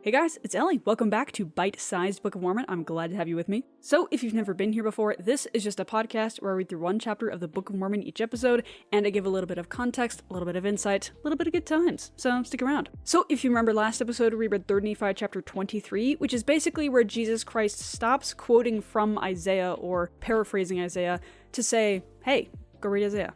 Hey guys, it's Ellie. Welcome back to Bite-Sized Book of Mormon. I'm glad to have you with me. So, if you've never been here before, this is just a podcast where I read through one chapter of the Book of Mormon each episode, and I give a little bit of context, a little bit of insight, a little bit of good times. So, stick around. So, if you remember last episode, we read 3rd Nephi chapter 23, which is basically where Jesus Christ stops quoting from Isaiah, or paraphrasing Isaiah, to say, hey, go read Isaiah.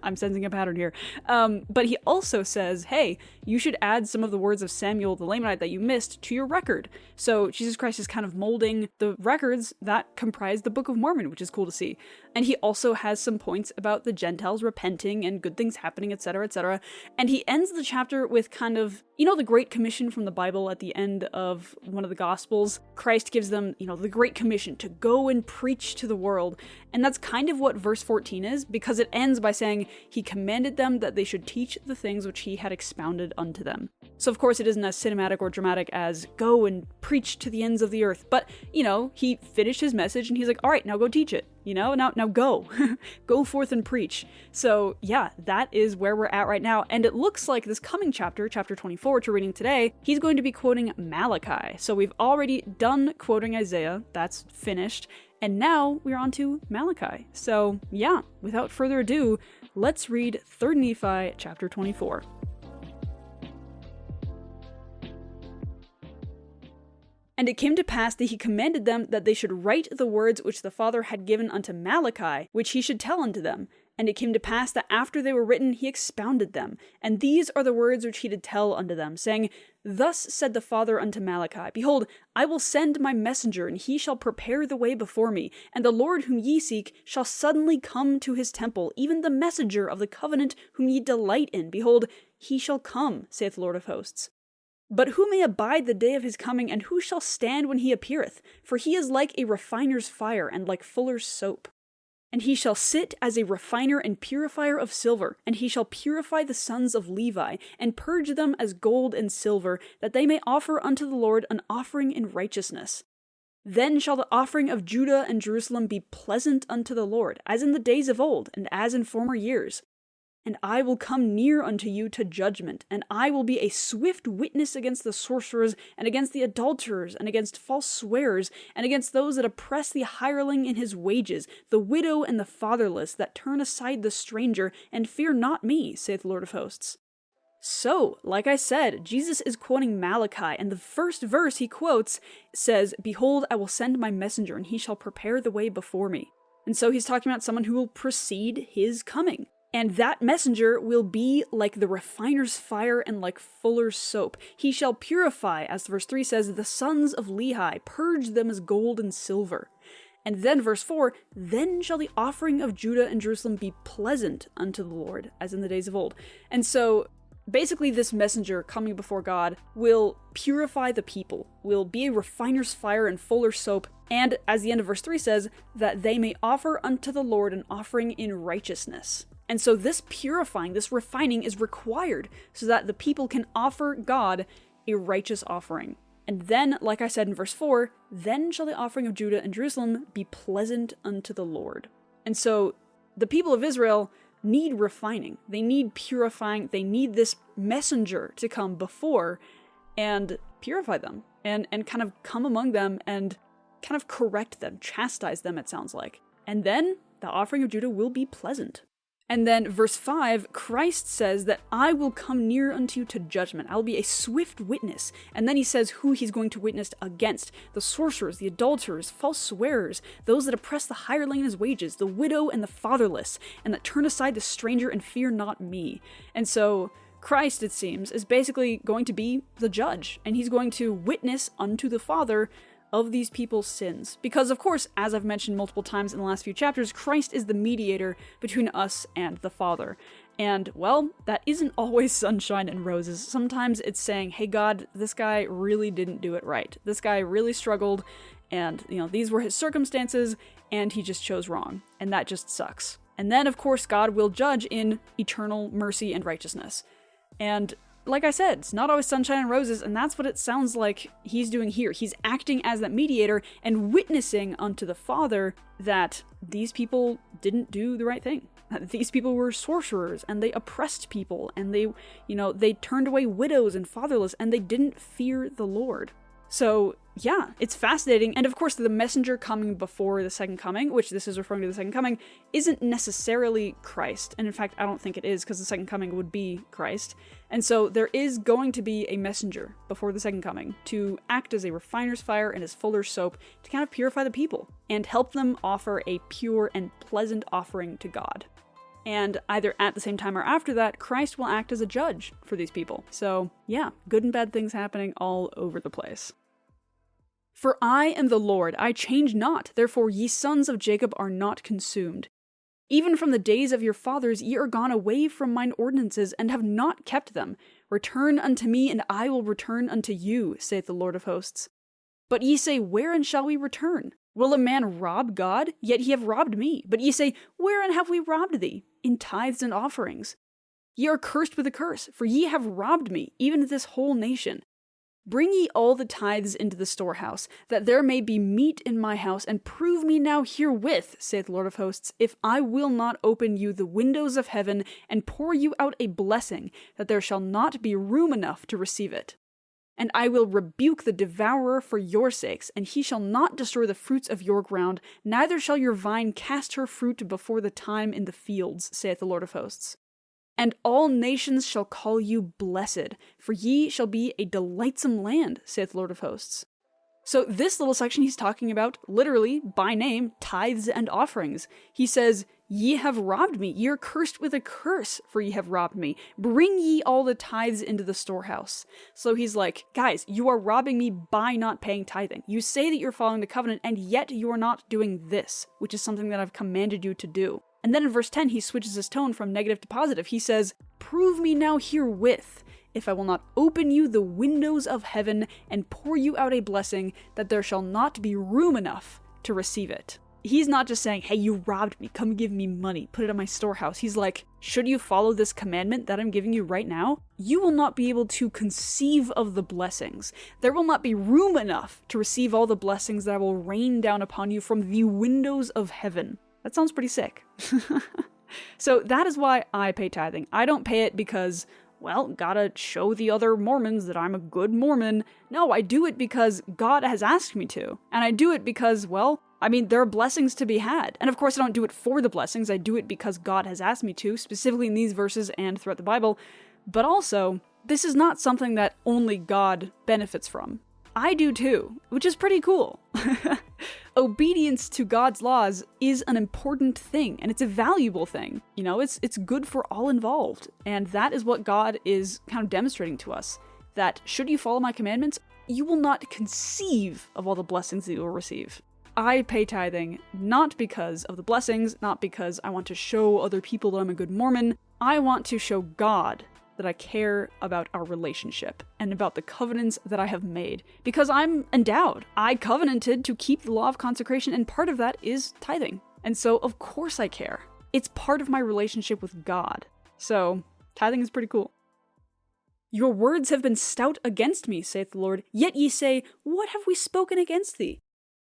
I'm sensing a pattern here. But he also says, hey, you should add some of the words of Samuel the Lamanite that you missed to your record. So Jesus Christ is kind of molding the records that comprise the Book of Mormon, which is cool to see. And he also has some points about the Gentiles repenting and good things happening, etc., etc. And he ends the chapter with kind of, the Great Commission from the Bible at the end of one of the Gospels. Christ gives them, the Great Commission to go and preach to the world. And that's kind of what verse 14 is, because it ends by saying, he commanded them that they should teach the things which he had expounded unto them. So of course it isn't as cinematic or dramatic as go and preach to the ends of the earth, but, he finished his message and he's like, all right, now go teach it. Now go. Go forth and preach. So yeah, that is where we're at right now. And it looks like this coming chapter, chapter 24, which we're reading today, he's going to be quoting Malachi. So we've already done quoting Isaiah. That's finished. And now we're on to Malachi. So yeah, without further ado, let's read 3rd Nephi chapter 24. And it came to pass that he commanded them that they should write the words which the Father had given unto Malachi, which he should tell unto them. And it came to pass that after they were written, he expounded them. And these are the words which he did tell unto them, saying, Thus said the Father unto Malachi, Behold, I will send my messenger, and he shall prepare the way before me. And the Lord whom ye seek shall suddenly come to his temple, even the messenger of the covenant whom ye delight in. Behold, he shall come, saith the Lord of hosts. But who may abide the day of his coming, and who shall stand when he appeareth? For he is like a refiner's fire, and like fuller's soap. And he shall sit as a refiner and purifier of silver, and he shall purify the sons of Levi, and purge them as gold and silver, that they may offer unto the Lord an offering in righteousness. Then shall the offering of Judah and Jerusalem be pleasant unto the Lord, as in the days of old, and as in former years. And I will come near unto you to judgment, and I will be a swift witness against the sorcerers, and against the adulterers, and against false swearers, and against those that oppress the hireling in his wages, the widow and the fatherless, that turn aside the stranger, and fear not me, saith the Lord of hosts. So, like I said, Jesus is quoting Malachi, and the first verse he quotes says, Behold, I will send my messenger, and he shall prepare the way before me. And so he's talking about someone who will precede his coming. And that messenger will be like the refiner's fire and like fuller's soap. He shall purify, as verse 3 says, the sons of Lehi, purge them as gold and silver. And then verse 4, Then shall the offering of Judah and Jerusalem be pleasant unto the Lord, as in the days of old. And so basically this messenger coming before God will purify the people, will be a refiner's fire and fuller's soap, and as the end of verse 3 says, that they may offer unto the Lord an offering in righteousness. And so this purifying, this refining is required so that the people can offer God a righteous offering. And then, like I said in verse 4, then shall the offering of Judah and Jerusalem be pleasant unto the Lord. And so the people of Israel need refining. They need purifying. They need this messenger to come before and purify them and kind of come among them and kind of correct them, chastise them, it sounds like. And then the offering of Judah will be pleasant. And then verse 5, Christ says that I will come near unto you to judgment. I will be a swift witness. And then he says who he's going to witness against: the sorcerers, the adulterers, false swearers, those that oppress the hireling in his wages, the widow and the fatherless, and that turn aside the stranger and fear not me. And so Christ, it seems, is basically going to be the judge, and he's going to witness unto the Father of these people's sins. Because, of course, as I've mentioned multiple times in the last few chapters, Christ is the mediator between us and the Father. And, well, that isn't always sunshine and roses. Sometimes it's saying, hey God, this guy really didn't do it right. This guy really struggled, and, these were his circumstances, and he just chose wrong. And that just sucks. And then, of course, God will judge in eternal mercy and righteousness. And like I said, it's not always sunshine and roses, and that's what it sounds like he's doing here. He's acting as that mediator and witnessing unto the Father that these people didn't do the right thing. that these people were sorcerers, and they oppressed people, and they turned away widows and fatherless, and they didn't fear the Lord. So, yeah, it's fascinating. And of course, the messenger coming before the second coming, which this is referring to the second coming, isn't necessarily Christ. And in fact, I don't think it is, because the second coming would be Christ. And so there is going to be a messenger before the second coming to act as a refiner's fire and as fuller's soap to kind of purify the people and help them offer a pure and pleasant offering to God. And either at the same time or after that, Christ will act as a judge for these people. So yeah, good and bad things happening all over the place. For I am the Lord, I change not, therefore ye sons of Jacob are not consumed. Even from the days of your fathers ye are gone away from mine ordinances, and have not kept them. Return unto me, and I will return unto you, saith the Lord of hosts. But ye say, wherein shall we return? Will a man rob God? Yet ye have robbed me. But ye say, wherein have we robbed thee? In tithes and offerings. Ye are cursed with a curse, for ye have robbed me, even this whole nation. Bring ye all the tithes into the storehouse, that there may be meat in my house, and prove me now herewith, saith the Lord of hosts, if I will not open you the windows of heaven, and pour you out a blessing, that there shall not be room enough to receive it. And I will rebuke the devourer for your sakes, and he shall not destroy the fruits of your ground, neither shall your vine cast her fruit before the time in the fields, saith the Lord of hosts. And all nations shall call you blessed, for ye shall be a delightsome land, saith the Lord of hosts. So this little section he's talking about, literally, by name, tithes and offerings. He says, ye have robbed me, ye are cursed with a curse, for ye have robbed me. Bring ye all the tithes into the storehouse. So he's like, guys, you are robbing me by not paying tithing. You say that you're following the covenant, and yet you are not doing this, which is something that I've commanded you to do. And then in verse 10, he switches his tone from negative to positive. He says, prove me now herewith, if I will not open you the windows of heaven and pour you out a blessing, that there shall not be room enough to receive it. He's not just saying, hey, you robbed me, come give me money, put it in my storehouse. He's like, should you follow this commandment that I'm giving you right now, you will not be able to conceive of the blessings. There will not be room enough to receive all the blessings that I will rain down upon you from the windows of heaven. That sounds pretty sick. So that is why I pay tithing. I don't pay it because, well, gotta show the other Mormons that I'm a good Mormon. No, I do it because God has asked me to. And I do it because, well, I mean, there are blessings to be had. And of course, I don't do it for the blessings. I do it because God has asked me to, specifically in these verses and throughout the Bible. But also, this is not something that only God benefits from. I do too, which is pretty cool. Obedience to God's laws is an important thing, and it's a valuable thing. You know, it's good for all involved. And that is what God is kind of demonstrating to us. That should you follow my commandments, you will not conceive of all the blessings that you will receive. I pay tithing not because of the blessings, not because I want to show other people that I'm a good Mormon. I want to show God that I care about our relationship and about the covenants that I have made, because I'm endowed. I covenanted to keep the law of consecration, and part of that is tithing. And so, of course I care. It's part of my relationship with God. So, tithing is pretty cool. Your words have been stout against me, saith the Lord, yet ye say, what have we spoken against thee?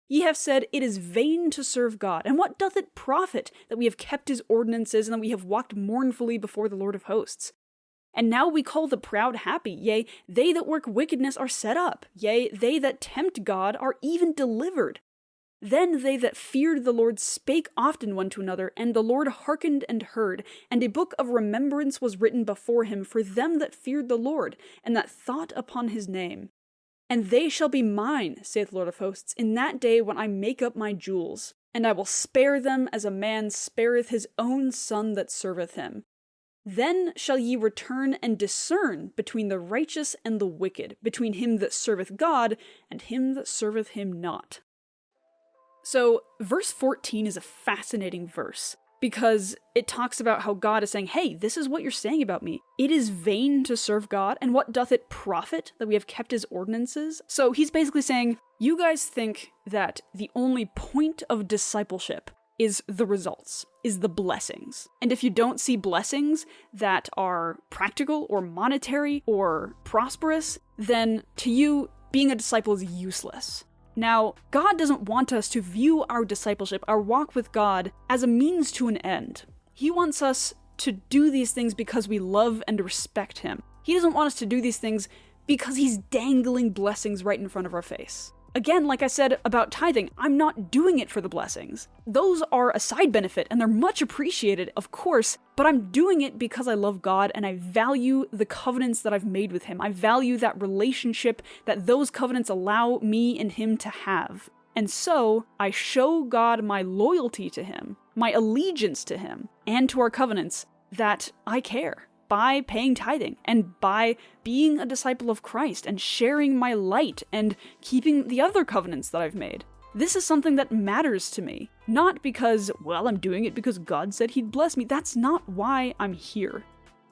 Ye have said, it is vain to serve God, and what doth it profit that we have kept his ordinances, and that we have walked mournfully before the Lord of hosts? And now we call the proud happy, yea, they that work wickedness are set up, yea, they that tempt God are even delivered. Then they that feared the Lord spake often one to another, and the Lord hearkened and heard, and a book of remembrance was written before him for them that feared the Lord, and that thought upon his name. And they shall be mine, saith the Lord of hosts, in that day when I make up my jewels, and I will spare them as a man spareth his own son that serveth him. Then shall ye return and discern between the righteous and the wicked, between him that serveth God and him that serveth him not. So, verse 14 is a fascinating verse, because it talks about how God is saying, hey, this is what you're saying about me. It is vain to serve God, and what doth it profit that we have kept his ordinances? So he's basically saying, you guys think that the only point of discipleship is the results, is the blessings. And if you don't see blessings that are practical or monetary or prosperous, then to you, being a disciple is useless. Now, God doesn't want us to view our discipleship, our walk with God, as a means to an end. He wants us to do these things because we love and respect him. He doesn't want us to do these things because he's dangling blessings right in front of our face. Again, like I said about tithing, I'm not doing it for the blessings. Those are a side benefit, and they're much appreciated, of course, but I'm doing it because I love God and I value the covenants that I've made with him. I value that relationship that those covenants allow me and him to have. And so, I show God my loyalty to him, my allegiance to him, and to our covenants, that I care. By paying tithing and by being a disciple of Christ and sharing my light and keeping the other covenants that I've made. This is something that matters to me. Not because, well, I'm doing it because God said he'd bless me. That's not why I'm here.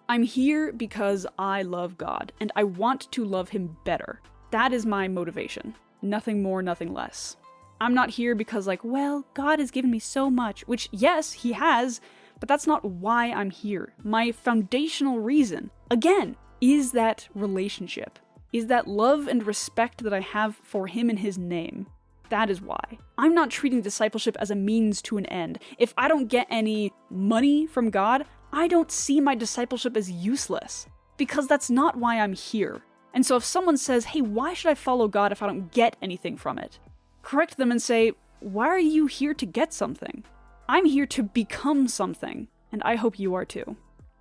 I'm here because I love God and I want to love him better. That is my motivation. Nothing more, nothing less. I'm not here because well, God has given me so much, which yes, he has, but that's not why I'm here. My foundational reason, again, is that relationship, is that love and respect that I have for him and his name. That is why. I'm not treating discipleship as a means to an end. If I don't get any money from God, I don't see my discipleship as useless, because that's not why I'm here. And so if someone says, hey, why should I follow God if I don't get anything from it? Correct them and say, why are you here to get something? I'm here to become something, and I hope you are too.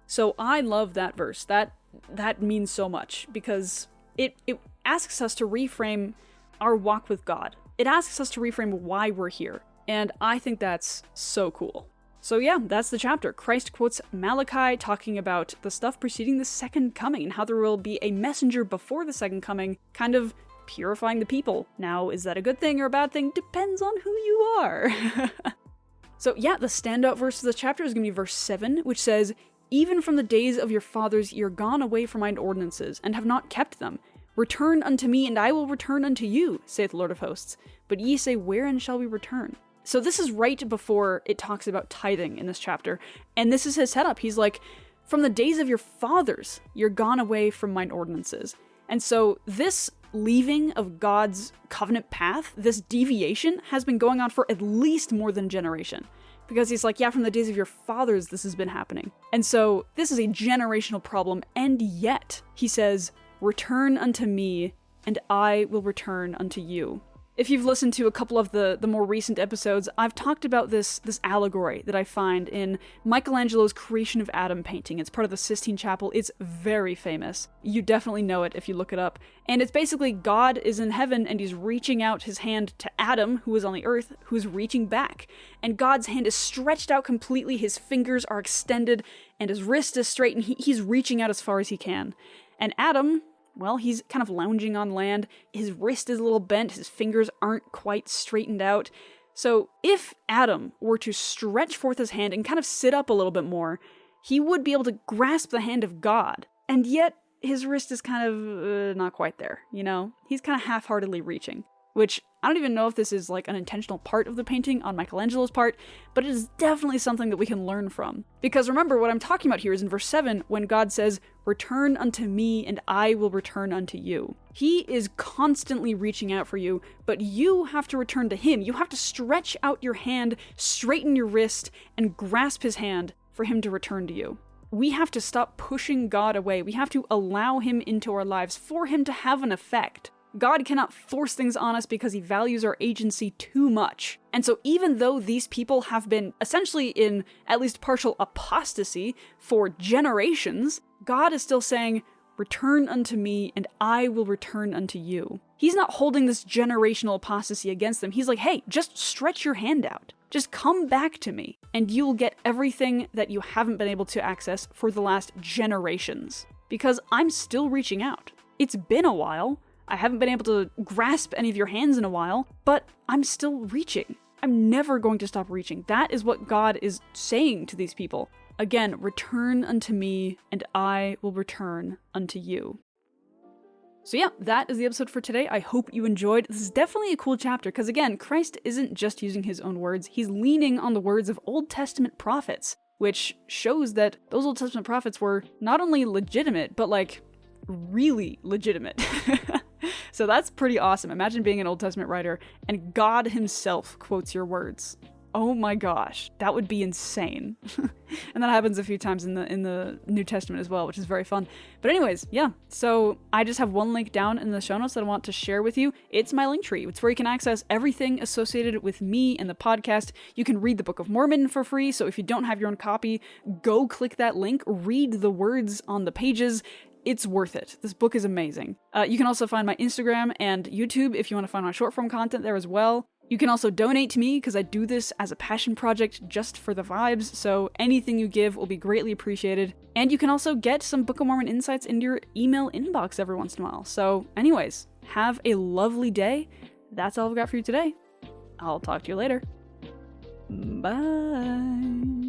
So I love that verse. That means so much, because it asks us to reframe our walk with God. It asks us to reframe why we're here, and I think that's so cool. So yeah, that's the chapter. Christ quotes Malachi talking about the stuff preceding the second coming, and how there will be a messenger before the second coming, kind of purifying the people. Now, is that a good thing or a bad thing? Depends on who you are. So yeah, the standout verse of the chapter is going to be verse 7, which says, even from the days of your fathers ye are gone away from mine ordinances, and have not kept them. Return unto me, and I will return unto you, saith the Lord of hosts. But ye say, wherein shall we return? So this is right before it talks about tithing in this chapter, and this is his setup. He's like, from the days of your fathers you're gone away from mine ordinances. And so this leaving of God's covenant path, this deviation, has been going on for at least more than a generation. Because he's like, yeah, from the days of your fathers this has been happening. And so this is a generational problem, and yet he says, return unto me, and I will return unto you. If you've listened to a couple of the more recent episodes, I've talked about this allegory that I find in Michelangelo's Creation of Adam painting. It's part of the Sistine Chapel. It's very famous. You definitely know it if you look it up. And it's basically God is in heaven and he's reaching out his hand to Adam, who is on the earth, who's reaching back. And God's hand is stretched out completely, his fingers are extended, and his wrist is straight, and he's reaching out as far as he can. And Adam, well, he's kind of lounging on land, his wrist is a little bent, his fingers aren't quite straightened out. So if Adam were to stretch forth his hand and kind of sit up a little bit more, he would be able to grasp the hand of God. And yet, his wrist is kind of not quite there, you know? He's kind of half-heartedly reaching. Which, I don't even know if this is like an intentional part of the painting on Michelangelo's part, but it is definitely something that we can learn from. Because remember, what I'm talking about here is in verse 7, when God says, return unto me and I will return unto you. He is constantly reaching out for you, but you have to return to him. You have to stretch out your hand, straighten your wrist, and grasp his hand for him to return to you. We have to stop pushing God away. We have to allow him into our lives for him to have an effect. God cannot force things on us because he values our agency too much. And so even though these people have been essentially in at least partial apostasy for generations, God is still saying, return unto me and I will return unto you. He's not holding this generational apostasy against them. He's like, hey, just stretch your hand out. Just come back to me and you'll get everything that you haven't been able to access for the last generations. Because I'm still reaching out. It's been a while. I haven't been able to grasp any of your hands in a while, but I'm still reaching. I'm never going to stop reaching. That is what God is saying to these people. Again, return unto me, and I will return unto you. So yeah, that is the episode for today. I hope you enjoyed. This is definitely a cool chapter, because again, Christ isn't just using his own words, he's leaning on the words of Old Testament prophets, which shows that those Old Testament prophets were not only legitimate, but really legitimate. So that's pretty awesome. Imagine being an Old Testament writer and God himself quotes your words. Oh my gosh, that would be insane. And that happens a few times in the New Testament as well, which is very fun. But anyways, yeah, so I just have one link down in the show notes that I want to share with you. It's my link tree. It's where you can access everything associated with me and the podcast. You can read the Book of Mormon for free, so if you don't have your own copy, go click that link, read the words on the pages. It's worth it. This book is amazing. You can also find my Instagram and YouTube if you want to find my short form content there as well. You can also donate to me because I do this as a passion project just for the vibes, so anything you give will be greatly appreciated. And you can also get some Book of Mormon insights into your email inbox every once in a while. So anyways, have a lovely day. That's all I've got for you today. I'll talk to you later. Bye.